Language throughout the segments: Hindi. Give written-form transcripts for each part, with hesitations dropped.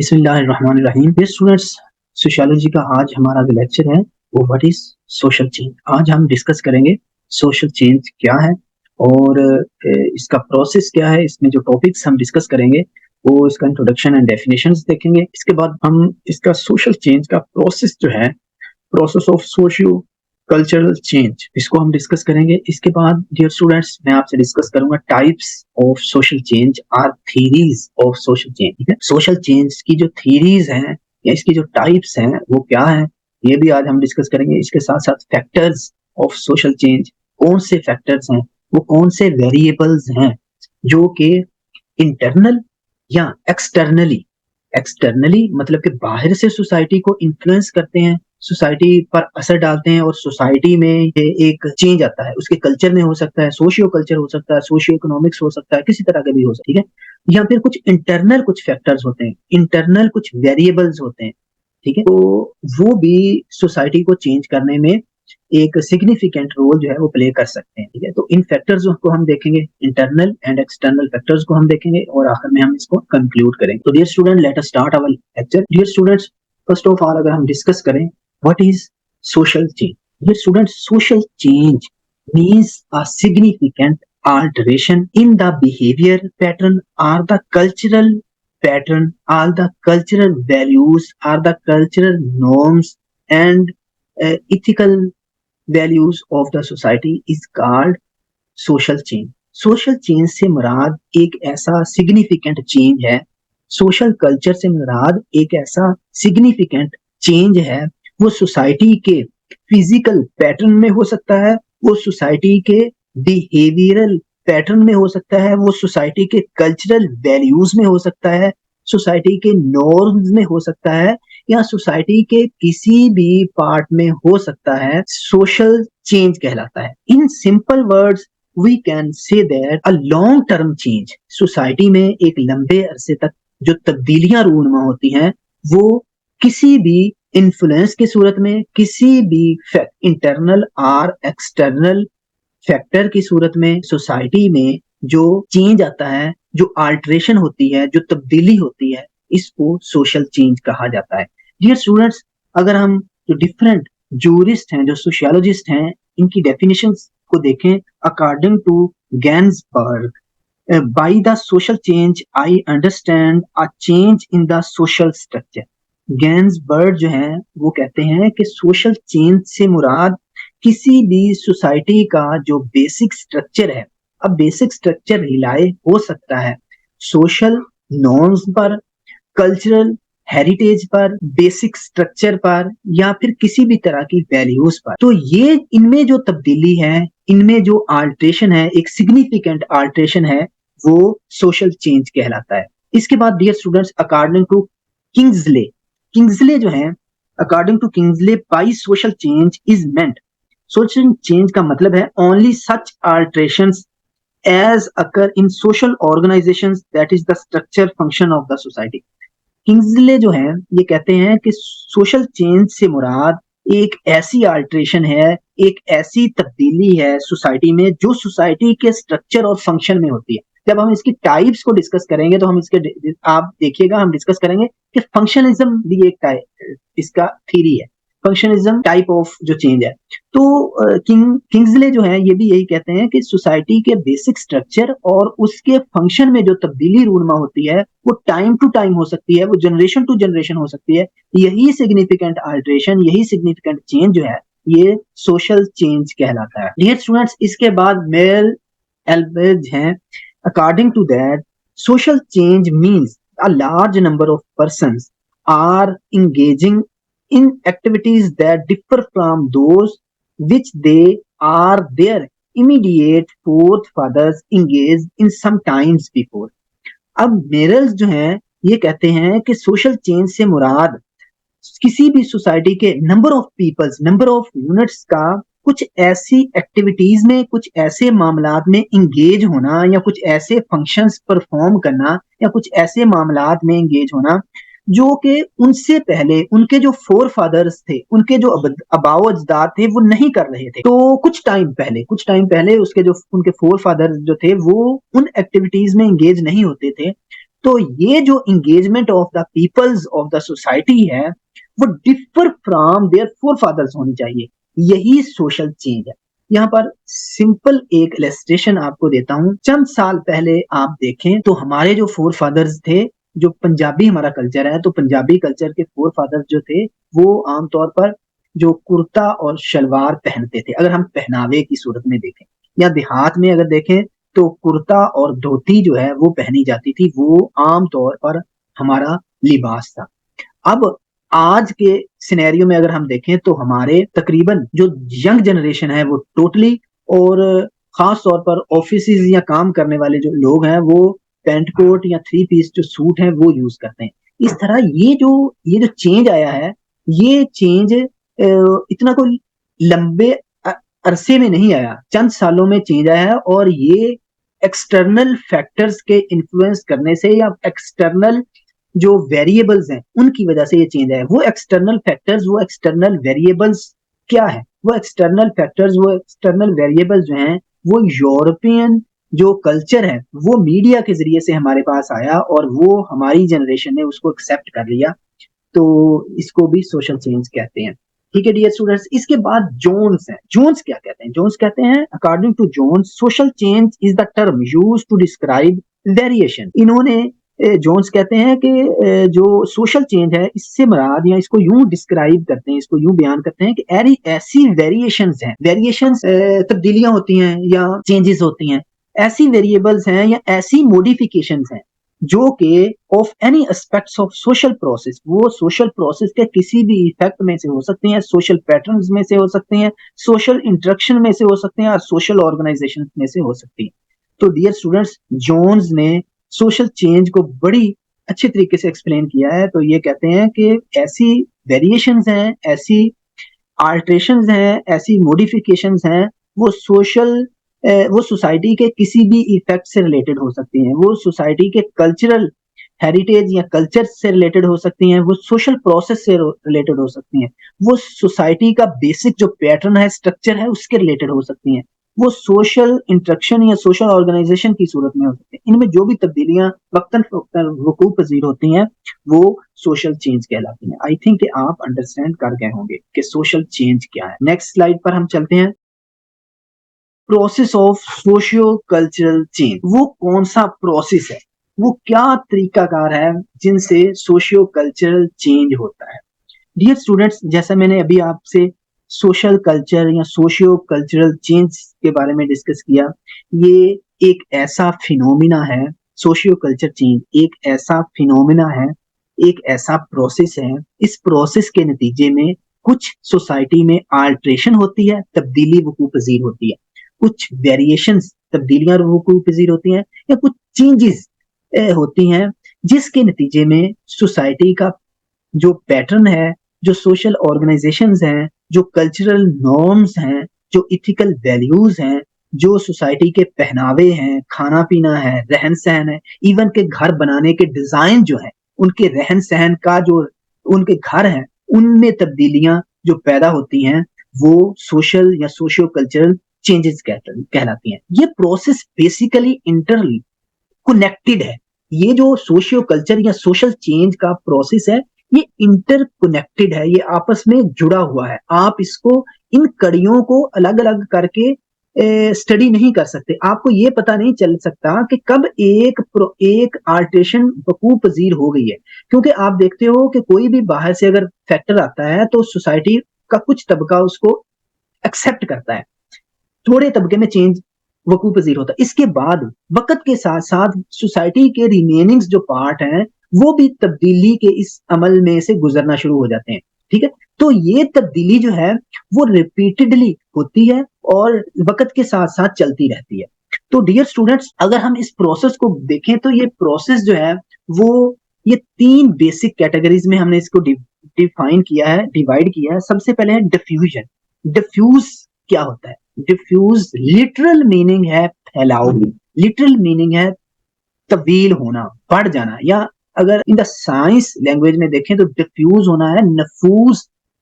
बिस्मिल्लाहिर्रहमानिर्रहीम। डियर स्टूडेंट्स, सोशियोलॉजी का आज हमारा जो लेक्चर है वो व्हाट इज सोशल चेंज। आज हम डिस्कस करेंगे सोशल चेंज क्या है और इसका प्रोसेस क्या है। इसमें जो टॉपिक्स हम डिस्कस करेंगे वो इसका इंट्रोडक्शन एंड डेफिनेशंस देखेंगे। इसके बाद हम इसका सोशल चेंज का प्रोसेस जो है, process of socio cultural change, इसको हम डिस्कस करेंगे। इसके बाद डियर स्टूडेंट्स, मैं आपसे डिस्कस करूंगा टाइप्स ऑफ सोशल चेंज और थीरीज ऑफ सोशल चेंज। ठीक है, सोशल चेंज की जो थीरीज हैं या इसकी जो टाइप्स हैं वो क्या है, ये भी आज हम डिस्कस करेंगे। इसके साथ साथ फैक्टर्स ऑफ सोशल चेंज, कौन से फैक्टर्स हैं, वो कौन से वेरिएबल्स हैं जो कि इंटरनल या एक्सटर्नली, एक्सटर्नली मतलब कि बाहर से सोसाइटी को इन्फ्लुएंस करते हैं, सोसाइटी पर असर डालते हैं और सोसाइटी में ये एक चेंज आता है। उसके कल्चर में हो सकता है, सोशियो कल्चर हो सकता है, सोशियो इकोनॉमिक्स हो सकता है, किसी तरह का भी हो सकता है। ठीक है, या फिर कुछ इंटरनल कुछ फैक्टर्स होते हैं, इंटरनल कुछ वेरिएबल्स होते हैं। ठीक है, तो वो भी सोसाइटी को चेंज करने में एक सिग्निफिकेंट रोल जो है वो प्ले कर सकते हैं। ठीक है, तो इन फैक्टर्स को हम देखेंगे, इंटरनल एंड एक्सटर्नल फैक्टर्स को हम देखेंगे और आखिर में हम इसको कंक्लूड करेंगे। तो dear student, let us start our lecture. Dear students, first of all अगर हम डिस्कस करें what is social change. Dear students, social change means a significant alteration in the behavior pattern or the cultural pattern or the cultural values or the cultural norms and ethical values of the society is called social change. Social change से मुराद एक ऐसा सिग्निफिकेंट चेंज है, सोशल कल्चर से मुराद एक ऐसा सिग्निफिकेंट चेंज है। वो सोसाइटी के फिजिकल पैटर्न में हो सकता है, वो सोसाइटी के बिहेवियरल पैटर्न में हो सकता है, वो सोसाइटी के कल्चरल वैल्यूज में हो सकता है, सोसाइटी के नॉर्म्स में हो सकता है, या सोसाइटी के किसी भी पार्ट में हो सकता है। सोशल चेंज कहलाता है। In simple words we can say that a long term change, society में एक लंबे अरसे तक जो तब्दीलियां रूनुमा होती हैं वो किसी भी इन्फ्लुएंस की सूरत में, किसी भी इंटरनल और एक्सटर्नल फैक्टर की सूरत में सोसाइटी में जो चेंज आता है, जो अल्टरेशन होती है, जो तब्दीली होती है, इसको सोशल चेंज कहा जाता है। डियर स्टूडेंट्स, अगर हम जो डिफरेंट जूरिस्ट हैं, जो सोशियोलॉजिस्ट हैं, इनकी डेफिनेशंस को देखें, according to Ginsberg, by the social change I understand a change in the social structure। गैन्सबर्ग जो है वो कहते हैं कि सोशल चेंज से मुराद किसी भी सोसाइटी का जो बेसिक स्ट्रक्चर है। अब बेसिक स्ट्रक्चर रिलाय हो सकता है सोशल नॉर्म्स पर, कल्चरल हेरिटेज पर, बेसिक स्ट्रक्चर पर, या फिर किसी भी तरह की वैल्यूज पर। तो ये इनमें जो तब्दीली है, इनमें जो अल्टरेशन है, एक सिग्निफिकेंट अल्टरेशन है, वो सोशल चेंज कहलाता है। इसके बाद dear students, according to Kingsley, Kingsley जो है, according to Kingsley, by social change is meant, social change का मतलब है only such alterations as occur in social organizations that is the structure function of the society। Kingsley जो है ये कहते हैं कि सोशल चेंज से मुराद एक ऐसी अल्टरेशन है, एक ऐसी तब्दीली है सोसाइटी में जो सोसाइटी के स्ट्रक्चर और फंक्शन में होती है। जब हम इसकी टाइप्स को डिस्कस करेंगे तो हम इसके, आप देखिएगा, हम डिस्कस करेंगे कि फंक्शनलिज्म भी एक टाइप इसका थ्योरी है, फंक्शनलिज्म टाइप ऑफ जो चेंज है। तो किंग्सले जो है ये भी यही कहते हैं कि सोसाइटी के बेसिक स्ट्रक्चर और उसके फंक्शन में जो तब्दीली रूनुमा होती है वो टाइम टू टाइम हो सकती है, वो जनरेशन टू जनरेशन हो सकती है। यही सिग्निफिकेंट अल्टरेशन, यही सिग्निफिकेंट चेंज जो है ये सोशल चेंज कहलाता है। डियर स्टूडेंट्स, इसके बाद मेल एल्बेज हैं, according to that social change means a large number of persons are engaging in activities that differ from those which they are their immediate forefathers engaged in some times before। अब मेरल्स जो हैं ये कहते हैं कि सोशल चेंज से मुराद किसी भी सोसाइटी के number of peoples, number of units का कुछ ऐसी एक्टिविटीज में, कुछ ऐसे मामलात में इंगेज होना, या कुछ ऐसे फंक्शंस परफॉर्म करना, या कुछ ऐसे मामलात में इंगेज होना जो कि उनसे पहले उनके जो फोर फादर्स थे, उनके जो अबाव अजदाद थे वो नहीं कर रहे थे। तो कुछ टाइम पहले उसके जो उनके फोर फादर्स जो थे वो उन एक्टिविटीज में इंगेज नहीं होते थे। तो ये जो engagement of the peoples of the society है वो डिफर फ्रॉम देयर फोरफादर्स होनी चाहिए। यही सोशल चेंज है। यहाँ पर सिंपल एक इलस्ट्रेशन आपको देता हूँ। चंद साल पहले आप देखें तो हमारे जो फोरफादर्स थे, जो पंजाबी हमारा कल्चर है, तो पंजाबी कल्चर के फोरफादर्स जो थे वो आमतौर पर जो कुर्ता और शलवार पहनते थे, अगर हम पहनावे की सूरत में देखें, या देहात में अगर देखें तो कुर्ता और धोती जो है वो पहनी जाती थी, वो आम तौर पर हमारा लिबास था। अब आज के सिनेरियो में अगर हम देखें तो हमारे तकरीबन जो यंग जनरेशन है वो टोटली, और खास तौर पर ऑफिसेज या काम करने वाले जो लोग हैं वो पैंट कोट या थ्री पीस जो सूट है वो यूज करते हैं। इस तरह ये जो चेंज आया है, ये चेंज इतना कोई लंबे अरसे में नहीं आया, चंद सालों में चेंज आया है। और ये एक्सटर्नल फैक्टर्स के इन्फ्लुएंस करने से या एक्सटर्नल जो वेरिएबल्स हैं उनकी वजह से ये चेंज आया। वो एक्सटर्नल फैक्टर्स, वो एक्सटर्नल वेरिएबल्स क्या है? वो एक्सटर्नल फैक्टर्स, वो एक्सटर्नल वेरिएबल्स जो हैं वो यूरोपियन जो कल्चर है वो मीडिया के जरिए से हमारे पास आया और वो हमारी जनरेशन ने उसको एक्सेप्ट कर लिया। तो इसको भी सोशल चेंज कहते हैं। ठीक है डियर स्टूडेंट्स, इसके बाद जोन्स है। जोन्स क्या कहते हैं? जोन्स कहते हैं according to Jones social change is the term used to describe variation. इन्होंने जोन्स कहते हैं कि जो सोशल चेंज है इससे मुराद, या इसको यूं डिस्क्राइब करते हैं, इसको यूं बयान करते हैं कि ऐसी वेरिएशंस हैं, वेरिएशंस तब्दीलियां होती हैं या चेंजेस होती हैं, ऐसी वेरिएबल्स हैं या ऐसी मॉडिफिकेशंस हैं जो कि of any aspects of social process, वो सोशल प्रोसेस के किसी भी इफेक्ट में से हो सकते हैं, सोशल पैटर्न्स में से हो सकते हैं, सोशल इंटरेक्शन में से हो सकते हैं और सोशल ऑर्गेनाइजेशन में से हो सकती हैं। तो डियर स्टूडेंट्स, जोन्स ने सोशल चेंज को बड़ी अच्छे तरीके से एक्सप्लेन किया है। तो ये कहते हैं कि ऐसी वेरिएशंस हैं, ऐसी अल्टरेशंस हैं, ऐसी मॉडिफिकेशंस हैं, वो वो सोसाइटी के किसी भी इफेक्ट से रिलेटेड हो सकती हैं, वो सोसाइटी के कल्चरल हेरिटेज या कल्चर से रिलेटेड हो सकती हैं, वो सोशल प्रोसेस से रिलेटेड हो सकती हैं, वो सोसाइटी का बेसिक जो पैटर्न है, स्ट्रक्चर है, उसके रिलेटेड हो सकती हैं, वो सोशल इंटरेक्शन या सोशल ऑर्गेनाइजेशन की सूरत में हो सकती है। इनमें जो भी तब्दीलियां वक्तन फवक्तन वकूअ पजीर होती हैं वो सोशल चेंज कहलाती हैं। आई थिंक कि आप अंडरस्टैंड कर गए होंगे कि सोशल चेंज क्या है। नेक्स्ट स्लाइड पर हम चलते हैं। Process of socio cultural change, वो कौन सा प्रोसेस है, वो क्या तरीकाकार है जिनसे सोशियो कल्चरल चेंज होता है। डियर स्टूडेंट्स, जैसा मैंने अभी आपसे सोशल कल्चर या सोशियो कल्चरल चेंज के बारे में डिस्कस किया, ये एक ऐसा फिनोमिना है, सोशियो कल्चर चेंज एक ऐसा फिनोमिना है, एक ऐसा प्रोसेस है। इस प्रोसेस के नतीजे में कुछ सोसाइटी में अल्ट्रेशन होती है, तब्दीली वकूअ पजीर होती है, कुछ वेरिएशंस तब्दीलियां वकूअ पजीर होती हैं, या कुछ चेंजेस होती हैं जिसके नतीजे में सोसाइटी का जो पैटर्न है, जो सोशल ऑर्गेनाइजेशंस हैं, जो कल्चरल नॉर्म्स हैं, जो इथिकल वैल्यूज हैं, जो सोसाइटी के पहनावे हैं, खाना पीना है, रहन सहन है, इवन के घर बनाने के डिजाइन जो है, उनके रहन सहन का जो उनके घर हैं उनमें तब्दीलियां जो पैदा होती हैं वो सोशल या सोशियो कल्चरल चेंजेस कहलाती हैं। ये प्रोसेस बेसिकली इंटरली कनेक्टेड है। ये जो सोशियो कल्चर या सोशल चेंज का प्रोसेस है ये इंटरकनेक्टेड है, ये आपस में जुड़ा हुआ है। आप इसको इन कड़ियों को अलग अलग करके स्टडी नहीं कर सकते। आपको ये पता नहीं चल सकता कि कब एक आल्ट्रेशन वकूअ पजीर हो गई है, क्योंकि आप देखते हो कि कोई भी बाहर से अगर फैक्टर आता है तो सोसाइटी का कुछ तबका उसको एक्सेप्ट करता है, थोड़े तबके में चेंज वकूअ पजीर होता है। इसके बाद वक्त के साथ साथ सोसाइटी के रिमेनिंग जो पार्ट हैं वो भी तब्दीली के इस अमल में से गुजरना शुरू हो जाते हैं। ठीक है, तो ये तब्दीली जो है वो रिपीटेडली होती है और वक्त के साथ साथ चलती रहती है। तो डियर स्टूडेंट्स, अगर हम इस प्रोसेस को देखें तो ये प्रोसेस जो है वो ये तीन बेसिक कैटेगरीज में हमने इसको डिफाइन किया है, डिवाइड किया है। सबसे पहले है डिफ्यूजन। डिफ्यूज क्या होता है? डिफ्यूज लिटरल मीनिंग है फैलाव, लिटरल मीनिंग है तवील होना, बढ़ जाना, या अगर इन द साइंस लैंग्वेज में देखें तो डिफ्यूज होना है नफूज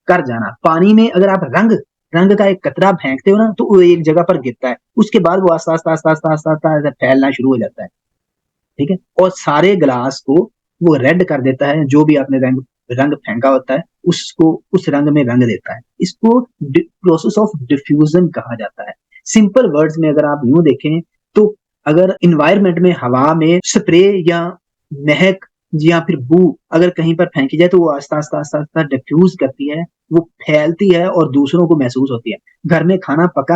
कर जाना। पानी में अगर आप रंग रंग का एक कतरा फेंकते हो ना तो वो एक जगह पर गिरता है, उसके बाद वो आस्ता आस्ता आस्ता आस्ता आस्ता आस्ता फैलना शुरू हो जाता है। ठीक है, और सारे ग्लास को वो रेड कर देता है, जो भी आपने रंग रंग फेंका होता है उसको उस रंग में रंग देता है। इसको प्रोसेस ऑफ डिफ्यूजन कहा जाता है। सिंपल वर्ड्स में अगर आप यूं देखें तो अगर इन्वायरमेंट में हवा में स्प्रे या महक या फिर बू अगर कहीं पर फेंकी जाए तो वो आस्ता आस्ता आस्ता आस्ता डिफ्यूज करती है, वो फैलती है और दूसरों को महसूस होती है। घर में खाना पक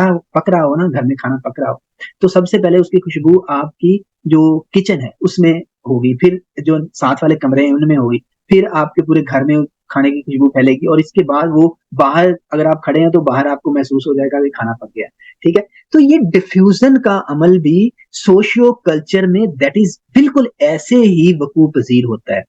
रहा हो ना, घर में खाना पक रहा हो तो सबसे पहले उसकी खुशबू आपकी जो किचन है उसमें होगी, फिर जो साथ वाले कमरे हैं उनमें होगी, फिर आपके पूरे घर में खाने की खुशबू फैलेगी और इसके बाद वो बाहर अगर आप खड़े हैं तो बाहर आपको महसूस हो जाएगा कि खाना पक गया। ठीक है, तो ये डिफ्यूजन का अमल भी सोशियो कल्चर में दैट इज बिल्कुल ऐसे ही वकूफ पजीर होता है।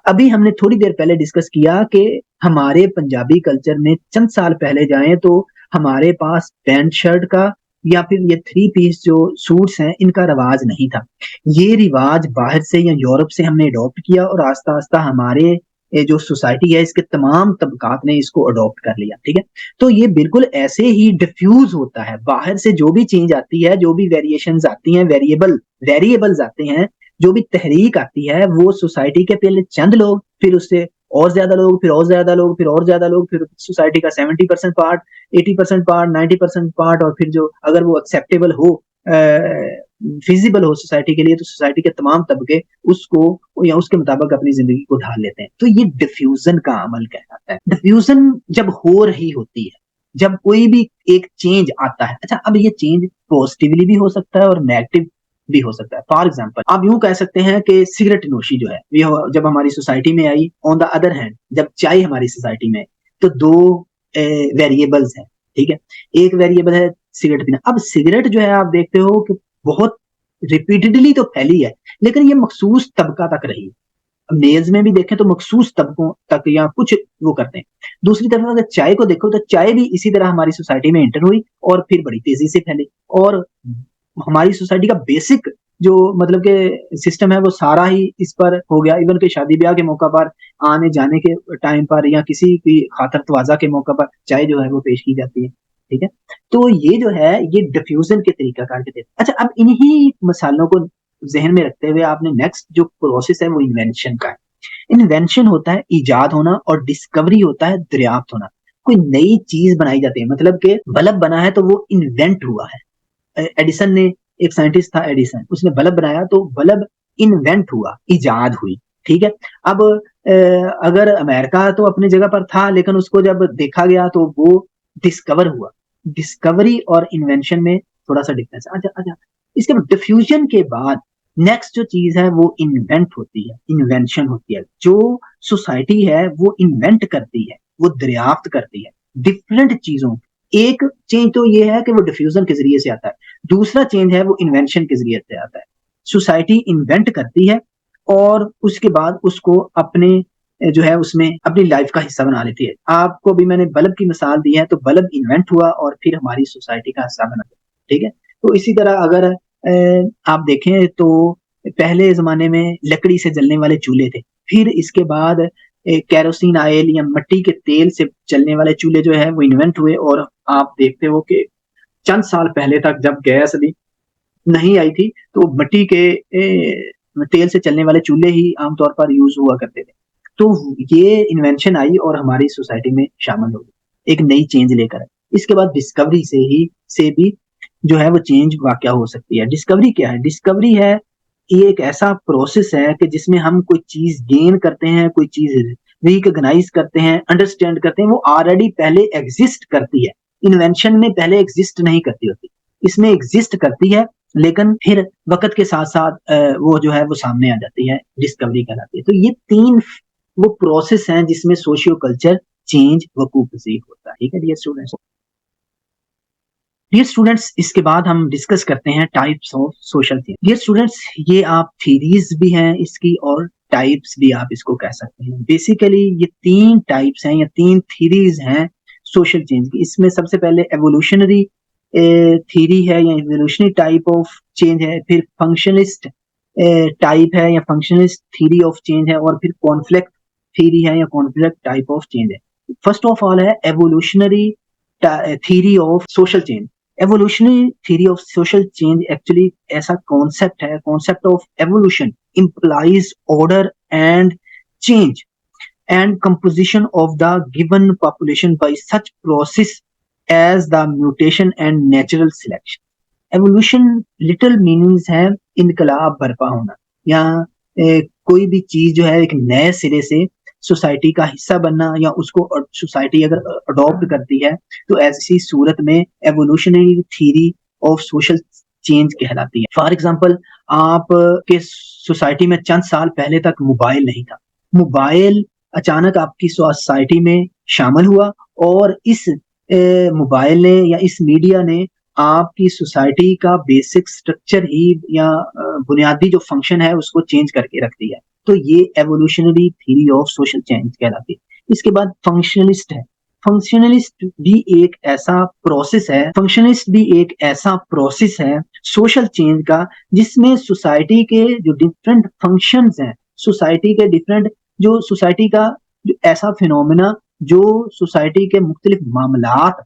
अभी हमने थोड़ी देर पहले डिस्कस किया कि हमारे पंजाबी कल्चर में चंद साल पहले जाएं तो हमारे पास पैंट शर्ट का या फिर ये थ्री पीस जो सूट्स हैं इनका रिवाज नहीं था। ये रिवाज बाहर से या यूरोप से हमने अडॉप्ट किया और आस्ता आस्ता हमारे जो सोसाइटी है इसके तमाम तबकात ने इसको अडॉप्ट कर लिया। ठीक है, तो ये बिल्कुल ऐसे ही डिफ्यूज होता है। बाहर से जो भी चेंज आती है, जो भी वेरिएशंस आती हैं, वेरिएबल्स आते हैं, जो भी तहरीक आती है वो सोसाइटी के पहले चंद लोग, फिर उससे और ज्यादा लोग, फिर और ज्यादा लोग, फिर और ज्यादा लोग, फिर सोसाइटी का 70% पार्ट, 80% पार्ट, 90% पार्ट, और फिर जो अगर वो एक्सेप्टेबल हो, फिजिबल हो सोसाइटी के लिए तो सोसाइटी के तमाम तबके उसको या उसके मुताबिक अपनी जिंदगी को ढाल लेते हैं। तो ये डिफ्यूजन का अमल कहलाता है। डिफ्यूजन जब हो रही होती है, जब कोई भी एक चेंज आता है, अच्छा अब ये चेंज पॉजिटिवली भी हो सकता है और नेगेटिव भी हो सकता है। फॉर एग्जाम्पल आप यूं कह सकते हैं कि सिगरेट नोशी जो है जब हमारी सोसाइटी में आई, ऑन द अदर हैंड जब चाय हमारी सोसाइटी में आई तो दो वेरिएबल्स हैं। ठीक है, एक वेरिएबल है सिगरेट पीना। अब सिगरेट जो है आप देखते हो कि बहुत रिपीटेडली तो फैली है, लेकिन ये मखसूस तबका तक रही है। मेल्स में भी देखें तो मखसूस तबकों तक या कुछ वो करते हैं। दूसरी तरफ अगर चाय को देखो तो चाय भी इसी तरह हमारी सोसाइटी में एंटर हुई और फिर बड़ी तेजी से फैली, और हमारी सोसाइटी का बेसिक जो मतलब के सिस्टम है वो सारा ही इस पर हो गया। इवन के शादी ब्याह के मौका पर, आने जाने के टाइम पर या किसी की खातर तवाजा के मौका पर चाय जो है वो पेश की जाती है। ठीक है, तो ये जो है ये डिफ्यूजन के तरीका कार के थे। अच्छा, अब इन्हीं मसालों को जहन में रखते हुए आपने नेक्स्ट जो प्रोसेस है वो इन्वेंशन का है। इन्वेंशन होता है इजाद होना और डिस्कवरी होता है दरियाफ्त होना। कोई नई चीज बनाई जाती है, मतलब कि बल्ब बना है तो वो इन्वेंट हुआ है। एडिसन ने, एक साइंटिस्ट था एडिसन, उसने बल्ब बनाया तो बल्ब इन्वेंट हुआ, इजाद हुई। ठीक है, अब अगर अमेरिका तो अपनी जगह पर था लेकिन उसको जब देखा गया तो वो डिस्कवर हुआ। डिस्कवरी और इन्वेंशन में थोड़ा सा डिफरेंस। अच्छा अच्छा, इसके बाद डिफ्यूजन के बाद नेक्स्ट जो चीज है वो इन्वेंट होती है, इन्वेंशन होती है। जो सोसाइटी है वो इन्वेंट करती है, वो दरियाफ्त करती है डिफरेंट चीजों। एक चेंज तो ये है कि वो डिफ्यूजन के जरिए से आता है, दूसरा चेंज है वो इन्वेंशन के जरिए से आता है। सोसाइटी इन्वेंट करती है और उसके बाद उसको अपने जो है उसमें अपनी लाइफ का हिस्सा बना लेती है। आपको भी मैंने बल्ब की मिसाल दी है, तो बल्ब इन्वेंट हुआ और फिर हमारी सोसाइटी का हिस्सा बना। ठीक है, तो इसी तरह अगर आप देखें तो पहले जमाने में लकड़ी से जलने वाले चूल्हे थे, फिर इसके बाद कैरोसिन ऑयल या मिट्टी के तेल से चलने वाले चूल्हे जो है वो इन्वेंट हुए। और आप देखते हो कि चंद साल पहले तक जब गैस अभी नहीं आई थी तो मिट्टी के तेल से चलने वाले चूल्हे ही आमतौर पर यूज हुआ करते थे। तो ये इन्वेंशन आई और हमारी सोसाइटी में शामिल हो गई, एक नई चेंज लेकर। इसके बाद डिस्कवरी से भी जो है वो चेंज वाकया हो सकती है। डिस्कवरी क्या है? डिस्कवरी है ये एक ऐसा प्रोसेस है कि जिसमें हम कोई चीज गेन करते हैं, कोई चीज रिकॉग्नाइज करते हैं, अंडरस्टैंड करते हैं, वो ऑलरेडी पहले एग्जिस्ट करती है। इन्वेंशन में पहले एग्जिस्ट नहीं करती होती, इसमें एग्जिस्ट करती है लेकिन फिर वक्त के साथ साथ वो जो है वो सामने आ जाती है, डिस्कवरी कहलाती है। तो ये तीन वो प्रोसेस हैं जिसमें सोशियो कल्चर चेंज वकूफ पजीर होता है। ठीक है डियर स्टूडेंट्स। डियर स्टूडेंट्स, इसके बाद हम डिस्कस करते हैं types of social change. Dear students, ये आप थीरीज भी हैं इसकी और टाइप्स भी आप इसको कह सकते हैं। बेसिकली ये तीन टाइप्स हैं या तीन थीरीज हैं सोशल चेंज की। इसमें सबसे पहले एवोल्यूशनरी थीरी है या एवोल्यूशनरी टाइप ऑफ चेंज है, फिर फंक्शनलिस्ट टाइप है या फंक्शनलिस्ट थीरी ऑफ चेंज है, और फिर कॉन्फ्लिक्ट थीरी है या कॉन्फ्लिक्ट टाइप ऑफ चेंज है। फर्स्ट ऑफ ऑल है evolutionary theory of social change. Evolutionary theory of social change actually ऐसा कॉन्सेप्ट है, concept of evolution implies order and change and composition of the given population by such process as the mutation and natural selection. Evolution little meanings है इनकलाब बर्पा होना, या कोई भी चीज जो है एक नए सिरे से सोसाइटी का हिस्सा बनना, या उसको सोसाइटी अगर अडॉप्ट करती है तो ऐसी सूरत में evolutionary theory of social change कहलाती है। फॉर एग्जांपल, आप के सोसाइटी में चंद साल पहले तक मोबाइल नहीं था, मोबाइल अचानक आपकी सोसाइटी में शामिल हुआ और इस मोबाइल ने या इस मीडिया ने आपकी सोसाइटी का बेसिक स्ट्रक्चर ही या बुनियादी जो फंक्शन है उसको चेंज करके रख दिया। तो ये evolutionary theory of social change कहलाती है। इसके बाद फंक्शनलिस्ट है। फंक्शनलिस्ट भी एक ऐसा प्रोसेस है, फंक्शनलिस्ट भी एक ऐसा प्रोसेस है सोशल चेंज का जिसमें सोसाइटी के जो डिफरेंट फंक्शंस हैं, सोसाइटी के डिफरेंट जो सोसाइटी का जो ऐसा फिनोमेना जो सोसाइटी के मुख्तलिफ मामलात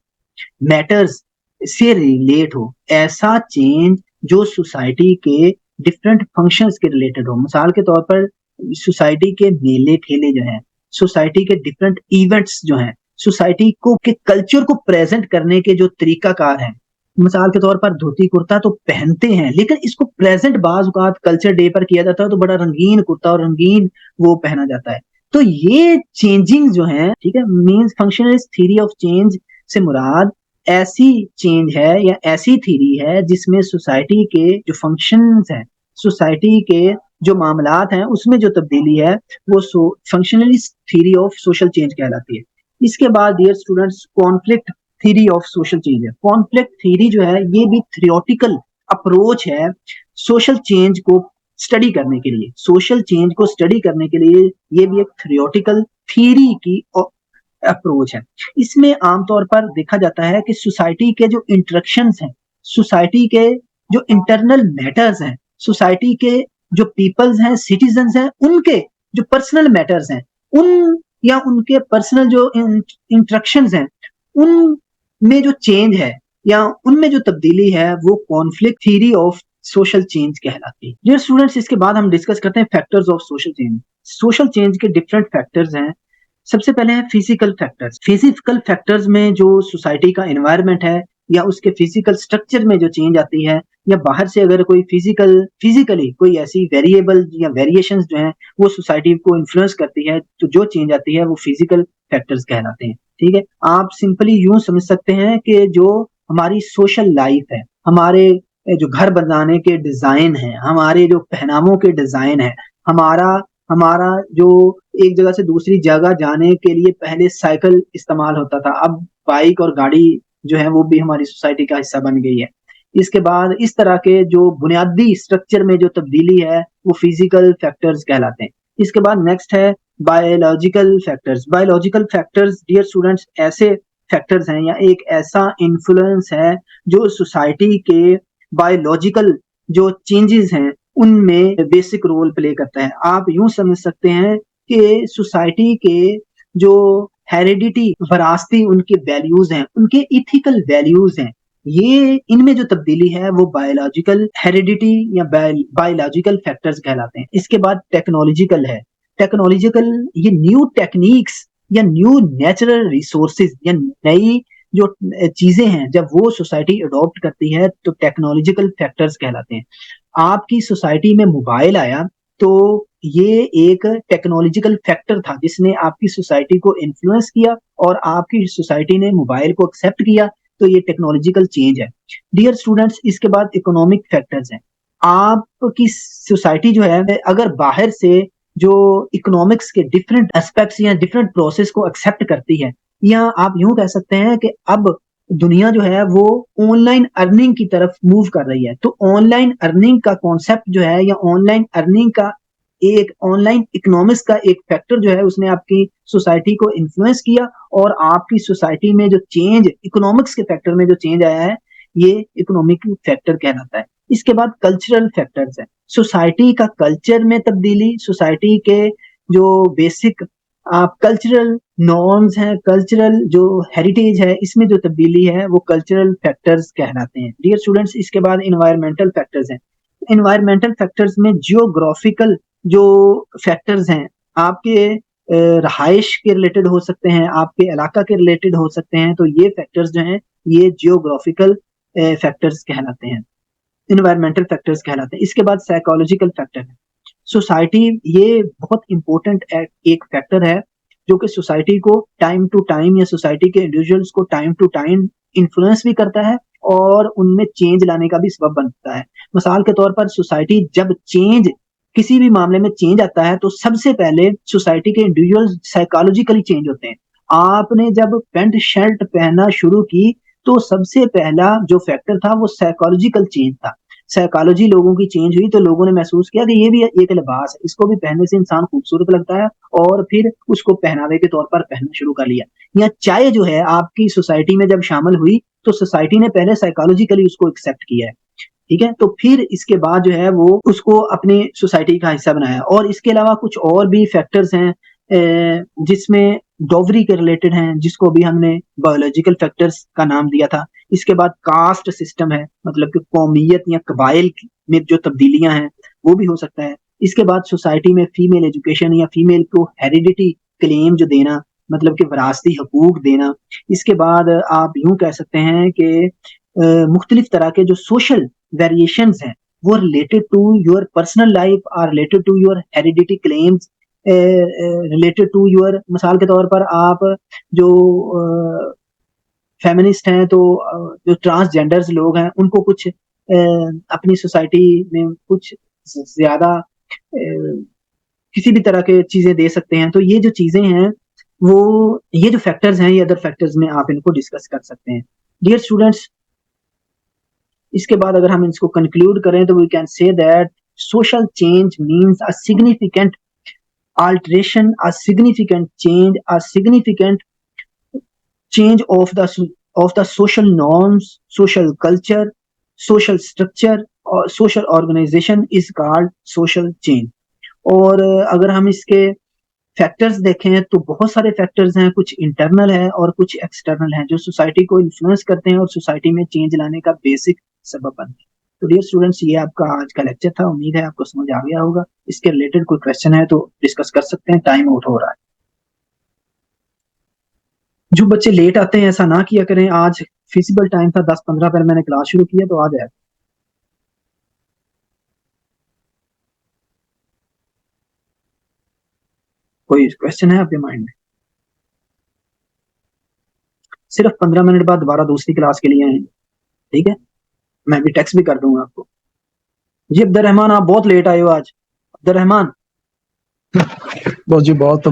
मैटर्स से रिलेट हो, ऐसा चेंज जो सोसाइटी के डिफरेंट फंक्शंस के रिलेटेड हो। मिसाल के तौर पर सोसाइटी के मेले ठेले जो हैं, सोसाइटी के डिफरेंट इवेंट्स जो हैं, सोसाइटी को के कल्चर को प्रेजेंट करने के जो तरीकाकार हैं। मिसाल के तौर पर धोती कुर्ता तो पहनते हैं, लेकिन इसको प्रेजेंट बाज औकात कल्चर डे पर किया जाता है तो बड़ा रंगीन कुर्ता और रंगीन वो पहना जाता है। तो ये चेंजिंग जो है, ठीक है, means functionalist theory of change से मुराद ऐसी चेंज है या ऐसी थ्योरी है जिसमें सोसाइटी के जो फंक्शंस हैं, सोसाइटी के जो मामलात हैं उसमें जो तब्दीली है वो functionalist theory of social change कहलाती है। इसके बाद dear students, conflict theory of social change है। कॉन्फ्लिक्ट थ्योरी जो है ये भी थ्योरेटिकल अप्रोच है सोशल चेंज को स्टडी करने के लिए। सोशल चेंज को स्टडी करने के लिए ये भी एक थ्योरेटिकल थ्योरी की अप्रोच है। इसमें आमतौर पर देखा जाता है कि सोसाइटी के जो इंटरेक्शंस हैं, सोसाइटी के जो इंटरनल मैटर्स हैं, सोसाइटी के जो पीपल्स हैं, सिटीजन्स हैं, उनके जो पर्सनल मैटर्स हैं, उन या उनके पर्सनल जो इंटरेक्शंस हैं, उनमें जो चेंज है या उनमें जो तब्दीली है वो conflict theory of social change कहलाती है। डियर स्टूडेंट्स, इसके बाद हम डिस्कस करते हैं factors of social change. Social change के डिफरेंट फैक्टर्स हैं। सबसे पहले है फिजिकल फैक्टर्स। फिजिकल फैक्टर्स में जो सोसाइटी का एनवायरनमेंट है या उसके फिजिकल स्ट्रक्चर में जो चेंज आती है, या बाहर से अगर कोई फिजिकली कोई ऐसी वेरिएबल या वेरिएशंस जो हैं वो सोसाइटी को इन्फ्लुएंस करती है, तो जो चेंज आती है वो फिजिकल फैक्टर्स कहलाते हैं। ठीक है, आप सिंपली यूं समझ सकते हैं कि जो हमारी सोशल लाइफ है, हमारे जो घर बनाने के डिजाइन है, हमारे जो पहनावों के डिजाइन है, हमारा हमारा जो एक जगह से दूसरी जगह जाने के लिए पहले साइकिल इस्तेमाल होता था, अब बाइक और गाड़ी जो है वो भी हमारी सोसाइटी का हिस्सा बन गई है। इसके बाद इस तरह के जो बुनियादी स्ट्रक्चर में जो तब्दीली है वो फिजिकल फैक्टर्स कहलाते हैं। इसके बाद नेक्स्ट है biological factors. Biological factors dear students ऐसे फैक्टर्स हैं या एक ऐसा इन्फ्लुएंस है जो सोसाइटी के बायोलॉजिकल जो चेंजेस हैं उनमें बेसिक रोल प्ले करता है। आप यूं समझ सकते हैं कि सोसाइटी के जो हेरिडिटी वरासती उनके वैल्यूज हैं, उनके इथिकल वैल्यूज हैं, ये इनमें जो तब्दीली है वो बायोलॉजिकल हेरिडिटी या बायोलॉजिकल फैक्टर्स कहलाते हैं। इसके बाद टेक्नोलॉजिकल है। टेक्नोलॉजिकल ये न्यू टेक्निक्स या न्यू नेचुरल रिसोर्सेज या नई जो चीजें हैं जब वो सोसाइटी अडॉप्ट करती है तो टेक्नोलॉजिकल फैक्टर्स कहलाते हैं। आपकी सोसाइटी में मोबाइल आया तो ये एक टेक्नोलॉजिकल फैक्टर था जिसने आपकी सोसाइटी को इन्फ्लुएंस किया और आपकी सोसाइटी ने मोबाइल को एक्सेप्ट किया, तो ये टेक्नोलॉजिकल चेंज है। डियर स्टूडेंट्स, इसके बाद इकोनॉमिक फैक्टर्स हैं। आपकी सोसाइटी जो है अगर बाहर से जो इकोनॉमिक्स के डिफरेंट एस्पेक्ट्स या डिफरेंट प्रोसेस को एक्सेप्ट करती है, या आप यूं कह सकते हैं कि अब दुनिया जो है वो ऑनलाइन अर्निंग की तरफ मूव कर रही है, तो ऑनलाइन अर्निंग का कॉन्सेप्ट जो है या ऑनलाइन अर्निंग का एक ऑनलाइन इकोनॉमिक्स का एक फैक्टर जो है उसने आपकी सोसाइटी को इन्फ्लुएंस किया और आपकी सोसाइटी में जो चेंज इकोनॉमिक्स के फैक्टर में जो चेंज आया है ये इकोनॉमिक फैक्टर कहलाता है। इसके बाद कल्चरल फैक्टर्स है। सोसाइटी का कल्चर में तब्दीली, सोसाइटी के जो बेसिक कल्चरल नॉर्म्स हैं, कल्चरल जो हेरिटेज है, इसमें जो तब्दीली है वो कल्चरल फैक्टर्स कहलाते हैं। डियर स्टूडेंट्स, इसके बाद इन्वायरमेंटल फैक्टर्स हैं। इन्वायरमेंटल फैक्टर्स में जियोग्राफिकल जो फैक्टर्स हैं, आपके रहाइश के रिलेटेड हो सकते हैं, आपके इलाका के रिलेटेड हो सकते हैं, तो ये फैक्टर्स जो हैं ये जियोग्राफिकल फैक्टर्स कहलाते हैं, इन्वायरमेंटल फैक्टर्स कहलाते हैं। इसके बाद साइकोलॉजिकल फैक्टर है। सोसाइटी, ये बहुत इंपॉर्टेंट एक फैक्टर है जो कि सोसाइटी को टाइम टू टाइम या सोसाइटी के इंडिविजुअल्स को टाइम टू टाइम इन्फ्लुएंस भी करता है और उनमें चेंज लाने का भी सबब बनता है। मिसाल के तौर पर सोसाइटी जब चेंज, किसी भी मामले में चेंज आता है तो सबसे पहले सोसाइटी के इंडिविजुअल्स साइकोलॉजिकली चेंज होते हैं। आपने जब पैंट शर्ट पहनना शुरू की तो सबसे पहला जो फैक्टर था वो साइकोलॉजिकल चेंज था। साइकोलॉजी लोगों की चेंज हुई तो लोगों ने महसूस किया कि ये भी एक लिबास है, इसको भी पहनने से इंसान खूबसूरत लगता है, और फिर उसको पहनावे के तौर पर पहनना शुरू कर लिया। या चाय जो है आपकी सोसाइटी में जब शामिल हुई तो सोसाइटी ने पहले साइकोलॉजिकली उसको एक्सेप्ट किया है, ठीक है, तो फिर इसके बाद जो है वो उसको अपनी सोसाइटी का हिस्सा बनाया। और इसके अलावा कुछ और भी फैक्टर्स हैं जिसमें डॉवरी के रिलेटेड हैं, जिसको भी हमने बायोलॉजिकल फैक्टर्स का नाम दिया था। इसके बाद कास्ट सिस्टम है, मतलब कि कौमियत या कबाइल में जो तब्दीलियां हैं वो भी हो सकता है। इसके बाद सोसाइटी में फीमेल एजुकेशन या फीमेल को हेरिडिटी क्लेम जो देना, मतलब कि विरासती हकूक देना। इसके बाद आप यूं कह सकते हैं कि मुख्तलिफ तरह के जो सोशल वेरिएशंस हैं वो related to your personal life और related to your heredity claims, related to your, मिसाल के तौर पर आप जो फेमिनिस्ट हैं तो जो ट्रांसजेंडर्स लोग हैं उनको कुछ अपनी सोसाइटी में कुछ ज्यादा किसी भी तरह के चीजें दे सकते हैं। तो ये जो चीजें हैं वो, ये जो फैक्टर्स हैं, ये अदर फैक्टर्स में आप इनको डिस्कस कर सकते हैं। डियर स्टूडेंट्स, इसके बाद अगर हम इसको कंक्लूड करें तो we can say that social change means a significant alteration, a significant change, a significant change of the social norms, social culture, social structure or social organization is called social change। और अगर हम इसके फैक्टर्स देखें तो बहुत सारे फैक्टर्स हैं, कुछ इंटरनल है और कुछ एक्सटर्नल हैं जो सोसाइटी को इन्फ्लुएंस करते हैं और सोसाइटी में चेंज लाने का बेसिक सबब बनते हैं। तो डियर स्टूडेंट्स, ये आपका आज का लेक्चर था, उम्मीद है आपको समझ आ गया होगा। इसके रिलेटेड कोई क्वेश्चन है तो डिस्कस कर सकते हैं, टाइम आउट हो रहा है। जो बच्चे लेट आते हैं ऐसा ना किया करें, आज फिजिबल टाइम था 10-15 पर मैंने क्लास शुरू किया तो आ जाए। कोई क्वेश्चन है आपके माइंड में? सिर्फ 15 मिनट बाद दोबारा दूसरी क्लास के लिए आएंगे, ठीक है? मैं भी टेक्स्ट भी कर दूंगा आपको। जी अब्दुल रहमान, आप बहुत लेट आए हो आज। अब्दुल रहमान, बहुत जी, बहुत